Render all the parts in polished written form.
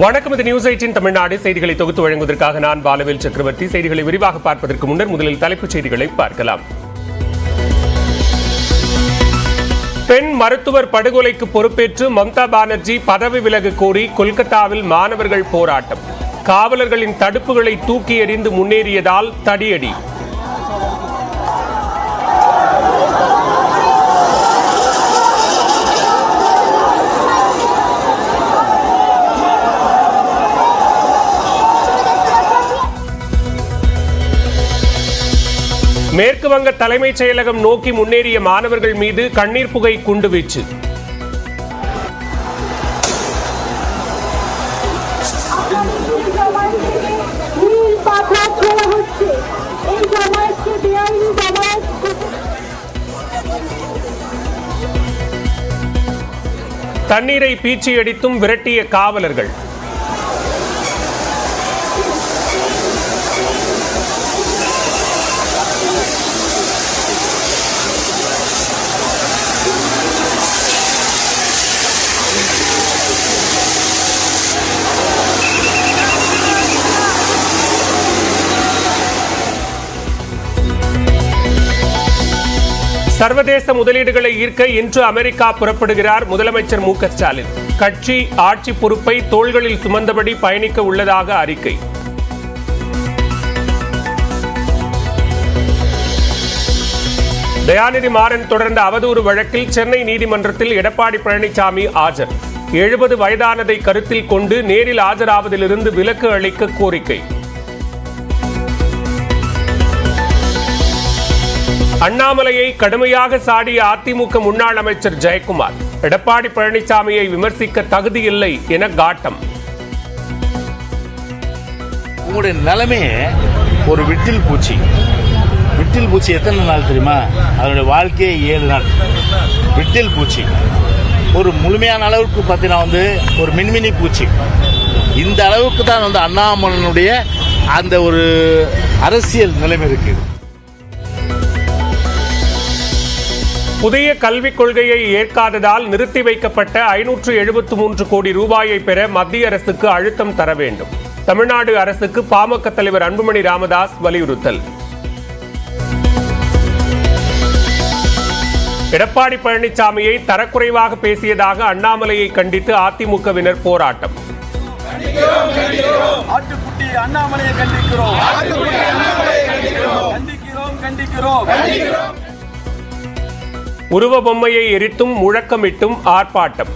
வணக்கம். இது நியூஸ் 18 தமிழ்நாடு செய்திகளை தொகுத்து வழங்குவதற்காக நான் பாலவேல் சக்கரவர்த்தி. செய்திகளை விரிவாக பார்ப்பதற்கு முன்னர் முதலில் தலைப்புச் செய்திகளை பார்க்கலாம். பெண் மருத்துவர் படுகொலைக்கு பொறுப்பேற்று மம்தா பானர்ஜி பதவி விலக கோரி கொல்கத்தாவில் மாணவர்கள் போராட்டம். காவலர்களின் தடுப்புகளை தூக்கி எறிந்து முன்னேறியதால் தடியடி. மேற்கு வங்க தலைமைச் செயலகம் நோக்கி முன்னேறிய மாணவர்கள் மீது கண்ணீர் புகை குண்டுவீச்சு. தண்ணீரை பீச்சி அடித்தும் விரட்டிய காவலர்கள். சர்வதேச முதலீடுகளை ஈர்க்க இன்று அமெரிக்கா புறப்படுகிறார் முதலமைச்சர் மு க ஸ்டாலின். கட்சி ஆட்சி பொறுப்பை தோள்களில் சுமந்தபடி பயணிக்க உள்ளதாக அறிக்கை. தயாநிதி மாறன் தொடர்ந்த அவதூறு வழக்கில் சென்னை நீதிமன்றத்தில் எடப்பாடி பழனிசாமி ஆஜர். 70 வயதானதை கருத்தில் கொண்டு நேரில் ஆஜராவதிலிருந்து விலக்கு அளிக்க கோரிக்கை. அண்ணாமலையை கடுமையாக சாடிய அதிமுக முன்னாள் அமைச்சர் ஜெயக்குமார். எடப்பாடி பழனிசாமியை விமர்சிக்க தகுதியில்லை என காட்டம். உங்களுடைய நிலைமை ஒரு விட்டில் பூச்சி. விட்டில் பூச்சி எத்தனை நாள் தெரியுமா? அதனுடைய வாழ்க்கையே 7 நாள். விட்டில் பூச்சி ஒரு முழுமையான அளவுக்கு பார்த்தீங்கன்னா ஒரு மின்மினி பூச்சி. இந்த அளவுக்கு தான் அண்ணாமலையினுடைய அந்த ஒரு அரசியல் நிலைமை இருக்கு. புதிய கல்விக் கொள்கையை ஏற்காததால் நிறுத்தி வைக்கப்பட்ட 573 கோடி ரூபாயை பெற மத்திய அரசுக்கு அழுத்தம் தர வேண்டும். தமிழ்நாடு அரசுக்கு பாமக தலைவர் அன்புமணி ராமதாஸ் வலியுறுத்தல். எடப்பாடி பழனிசாமியை தரக்குறைவாக பேசியதாக அண்ணாமலையை கண்டித்து அதிமுகவினர் போராட்டம். உருவ பொம்மையை எரித்தும் முழக்கமிட்டும் ஆர்ப்பாட்டம்.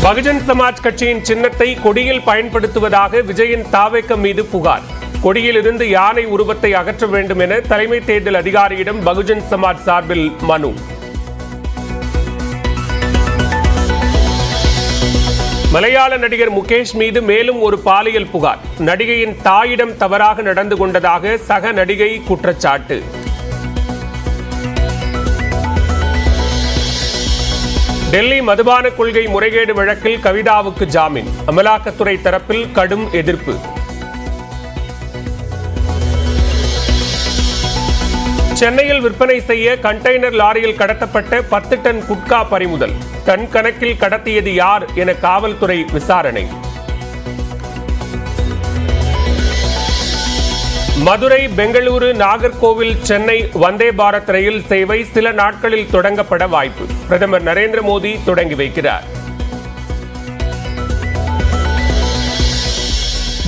பகுஜன் சமாஜ் கட்சியின் சின்னத்தை கொடியில் பயன்படுத்துவதாக விஜயின் தாவேக்க மீது புகார். கொடியில் இருந்து யானை உருவத்தை அகற்ற வேண்டும் என தலைமை தேர்தல் அதிகாரியிடம் பகுஜன் சமாஜ் சார்பில் மனு. மலையாள நடிகர் முகேஷ் மீது மேலும் ஒரு பாலியல் புகார். நடிகையின் தாயிடம் தவறாக நடந்து கொண்டதாக சக நடிகை குற்றச்சாட்டு. டெல்லி மதுபான கொள்கை முறைகேடு வழக்கில் கவிதாவுக்கு ஜாமீன். அமலாக்கத்துறை தரப்பில் கடும் எதிர்ப்பு. சென்னையில் விற்பனை செய்ய கண்டெய்னர் லாரியில் கடத்தப்பட்ட 10 டன் குட்கா பறிமுதல். டன் கணக்கில் கடத்தியது யார் என காவல்துறை விசாரணை. மதுரை, பெங்களூரு, நாகர்கோவில், சென்னை வந்தே பாரத் ரயில் சேவை சில நாட்களில் தொடங்கப்பட வாய்ப்பு. பிரதமர் நரேந்திர மோடி தொடங்கி வைக்கிறார்.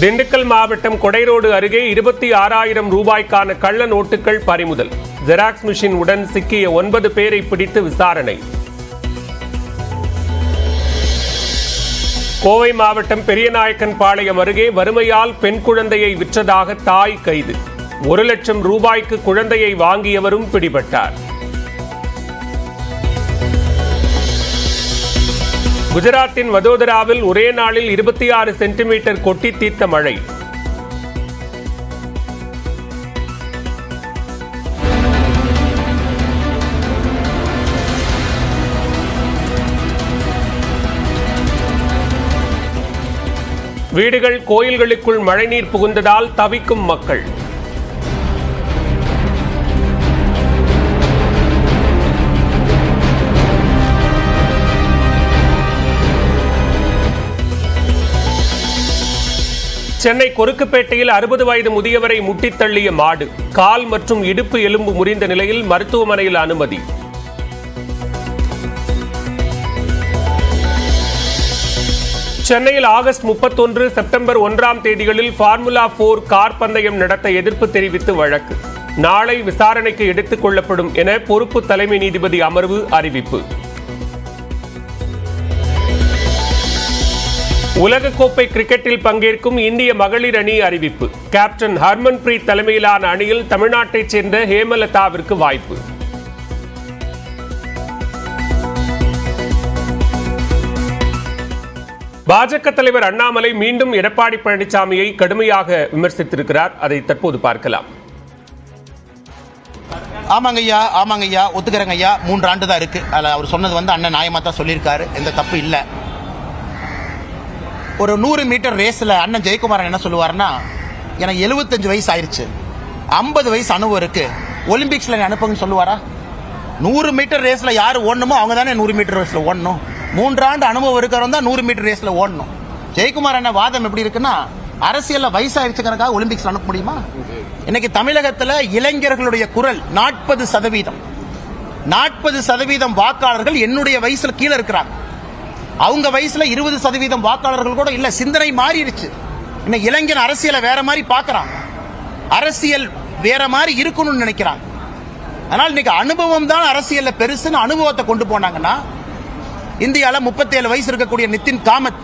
திண்டுக்கல் மாவட்டம் கொடைரோடு அருகே 26,000 ரூபாய்க்கான கள்ள நோட்டுகள் பறிமுதல். ஜெராக்ஸ் மிஷின் உடன் சிக்கிய 9 பேரை பிடித்து விசாரணை. கோவை மாவட்டம் பெரியநாயக்கன் பாளையம் அருகே வறுமையால் பெண் குழந்தையை விற்றதாக தாய் கைது. 1 லட்சம் ரூபாய்க்கு குழந்தையை வாங்கியவரும் பிடிபட்டார். குஜராத்தின் வதோதராவில் ஒரே நாளில் 26 சென்டிமீட்டர் கொட்டி தீர்த்த மழை. வீடுகள், கோயில்களுக்குள் மழைநீர் புகுந்ததால் தவிக்கும் மக்கள். சென்னை கொருக்குப்பேட்டையில் 60 வயது முதியவரை முட்டித் தள்ளிய மாடு, கால் மற்றும் இடுப்பு எலும்பு முறிந்த நிலையில் மருத்துவமனையில் அனுமதி. சென்னையில் ஆகஸ்ட் 31, செப்டம்பர் 1ஆம் தேதிகளில் ஃபார்முலா 4 கார் பந்தயம் நடத்த எதிர்ப்பு தெரிவித்து வழக்கு. நாளை விசாரணைக்கு எடுத்துக் கொள்ளப்படும் என பொறுப்பு தலைமை நீதிபதி அமர்வு அறிவிப்பு. உலகக்கோப்பை கிரிக்கெட்டில் பங்கேற்கும் இந்திய மகளிர் அணி அறிவிப்பு. கேப்டன் ஹர்மன்பிரீத் தலைமையிலான அணியில் தமிழ்நாட்டைச் சேர்ந்த ஹேமலதாவிற்கு வாய்ப்பு. பாஜக தலைவர் அண்ணாமலை மீண்டும் எடப்பாடி பழனிசாமியை கடுமையாக விமர்சித்திருக்கிறார். அதை தற்போது பார்க்கலாம். ஆமாங்கய்யா ஒத்துக்கிறேங்க ஐயா. 3 ஆண்டு தான் இருக்கு. அதில் அவர் சொன்னது அண்ணன் நியாயமாக தான் சொல்லியிருக்காரு. எந்த தப்பு இல்லை. ஒரு 100 மீட்டர் ரேஸில் அண்ணன் ஜெயக்குமாரன் என்ன சொல்லுவார்னா, எனக்கு 75 வயசு ஆயிடுச்சு, 50 வயசு அனுபவம் இருக்கு, ஒலிம்பிக்ஸில் அனுப்புங்கன்னு சொல்லுவாரா? 100 மீட்டர் ரேஸில் யார் ஓடணுமோ அவங்க தானே 100 மீட்டர் ரேஸில் ஓடணும். 3 ஆண்டு அனுபவம் இருக்கிறவங்க தான் 100 மீட்டர் ரேஸில் ஓடணும். ஜெயக்குமார் அண்ணன் வாதம் எப்படி இருக்குன்னா, அரசியலில் வயசாயிருச்சுக்கிறதுக்காக ஒலிம்பிக்ஸ் அனுப்ப முடியுமா? இன்னைக்கு தமிழகத்தில் இளைஞர்களுடைய குரல் 40% வாக்காளர்கள் என்னுடைய வயசுல கீழே இருக்கிறாங்க. அவங்க வயசுல 20% வாக்காளர்கள் கூட இல்ல. சிந்தனை மாறிடுச்சு. இன்னைக்கு இளைஞன் அரசியலை வேற மாதிரி பார்க்கறான். அரசியல் வேற மாதிரி இருக்கணும்னு நினைக்கிறாங்க. அதனால இன்னைக்கு அனுபவம் தான் அரசியல்ல பெருசுன்னு அனுபவத்தை கொண்டு போனாங்கன்னா, இந்தியாவில் 37 வயசு இருக்கக்கூடிய நிதின் காமத்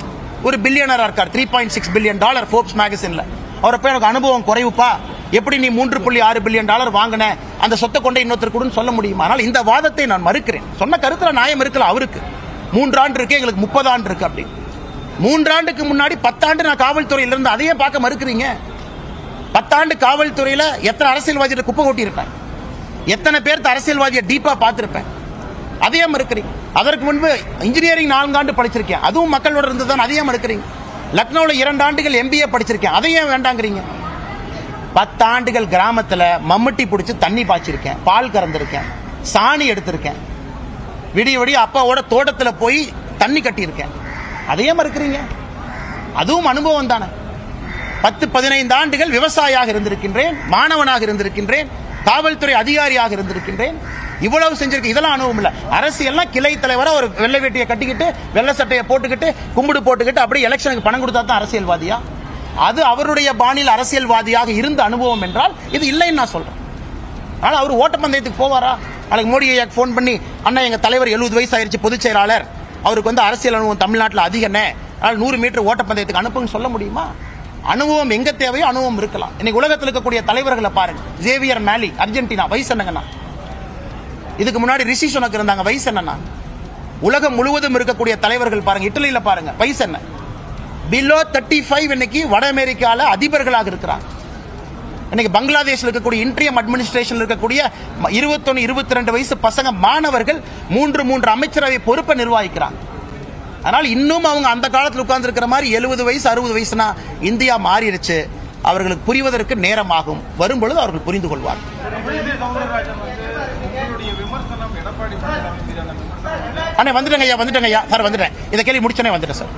ஒரு பில்லியனரா இருக்கார். $3.6 பில்லியன் ஃபோர்ப்ஸ் மேகசின்ல. அவரை போய் எனக்கு அனுபவம் குறைவுப்பா, எப்படி நீ $3.6 பில்லியன் வாங்கின, அந்த சொத்தை கொண்டு இன்னொருத்தர் கூட சொல்ல முடியுமா? அதனால இந்த வாதத்தை நான் மறுக்கிறேன். சொன்ன கருத்துல நியாயம் இருக்கல அவருக்கு. 3 ஆண்டு இருக்கு, எங்களுக்கு 30 ஆண்டு இருக்கு. அப்படி 3 ஆண்டுக்கு முன்னாடி 10 ஆண்டு நான் காவல்துறையில இருந்து, அதையே பார்க்க மறுக்கிறீங்க. 10 ஆண்டு காவல்துறையில எத்தனை அரசியல்வாதிகளை குப்பை கொட்டி இருப்பேன், எத்தனை பேர்த்து அரசியல்வாதியை டீப்பா பார்த்திருப்பேன், அதையே மறுக்கிறீங்க. அதற்கு முன்பு இன்ஜினியரிங் 4 ஆண்டு படிச்சிருக்கேன், அதுவும் மக்களோட இருந்துதான், அதையே மறுக்கிறீங்க. லக்னோவில் 2 ஆண்டுகள் MBA படிச்சிருக்கேன், அதையே வேண்டாங்கிறீங்க. 10 ஆண்டுகள் கிராமத்தில் மம்முட்டி பிடிச்சி தண்ணி பாய்ச்சிருக்கேன், பால் கறந்திருக்கேன், சாணி எடுத்திருக்கேன், விடிய அப்பாவோட தோட்டத்தில் போய் தண்ணி கட்டியிருக்கேன், அதையே மறுக்கிறீங்க. அதுவும் அனுபவம் தானே. 10-15 ஆண்டுகள் விவசாயியாக இருந்திருக்கின்றேன், மாணவனாக இருந்திருக்கின்றேன், காவல்துறை அதிகாரியாக இருந்திருக்கின்றேன். இவ்வளவு செஞ்சிருக்கேன். இதெல்லாம் அனுபவம் இல்ல. அரசியல்னா கிளை தலைவரா ஒரு வெள்ளை வேட்டியை கட்டிக்கிட்டு வெள்ளை சட்டையை போட்டுக்கிட்டு கும்பிடு போட்டுக்கிட்டு அப்படியே எலெக்ஷனுக்கு பணம் கொடுத்தா தான் அரசியல்வாதியா? அது அவருடைய பாணியில் அரசியல்வாதியாக இருந்த அனுபவம் என்றால் இது இல்லைன்னு நான் சொல்றேன். ஆனால் அவர் ஓட்டப்பந்தயத்துக்கு போவாரா? நாளைக்கு மோடி ஐயாக்கு ஃபோன் பண்ணி, அண்ணா எங்க தலைவர் 70 வயசு ஆயிருச்சு, பொதுச் செயலாளர், அவருக்கு அரசியல் அனுபவம் தமிழ்நாட்டில் அதிகண்ணே, அதனால் 100 மீட்டர் ஓட்டப்பந்தயத்துக்கு அனுப்புன்னு சொல்ல முடியுமா? அனுபவம் எங்க தேவையோ அனுபவம் இருக்கலாம். இன்னைக்கு உலகத்தில் இருக்கக்கூடிய தலைவர்களை பாருங்க. ஜேவியர் மேலி, அர்ஜென்டினா, வயசு என்னங்கண்ணா? இதுக்கு முன்னாடி ரிஷி சுனக் இருந்தாங்க, வயசு என்னன்னா? உலகம் முழுவதும் இருக்கக்கூடிய தலைவர்கள் பாருங்க. இட்டலியில பாருங்க, வயசு என்ன? பிலோ 35 இன்னைக்கு வட அமெரிக்கால அதிபர்களாக இருக்கிறாங்க. இன்னைக்கு பங்களாதேஷில் இருக்கக்கூடிய இன்ட்ரியம் அட்மினிஸ்ட்ரேஷன் இருக்கக்கூடிய 21-22 வயசு பசங்க மாணவர்கள் 3 அமைச்சரவை பொறுப்பை நிர்வகிக்கிறாங்க. அதனால் இன்னும் அவங்க அந்த காலத்தில் உட்கார்ந்து இருக்கிற மாதிரி 70 வயசு 60 வயசுனா இந்தியா மாறிடுச்சு. அவர்களுக்கு புரிவதற்கு நேரமாகும். வரும்பொழுது அவர்கள் புரிந்து கொள்வார்கள். அண்ணே வந்துட்டேங்க ஐயா சார், வந்துட்டேன். இதை கேள்வி முடிச்சனே வந்துட்டேன் சார்.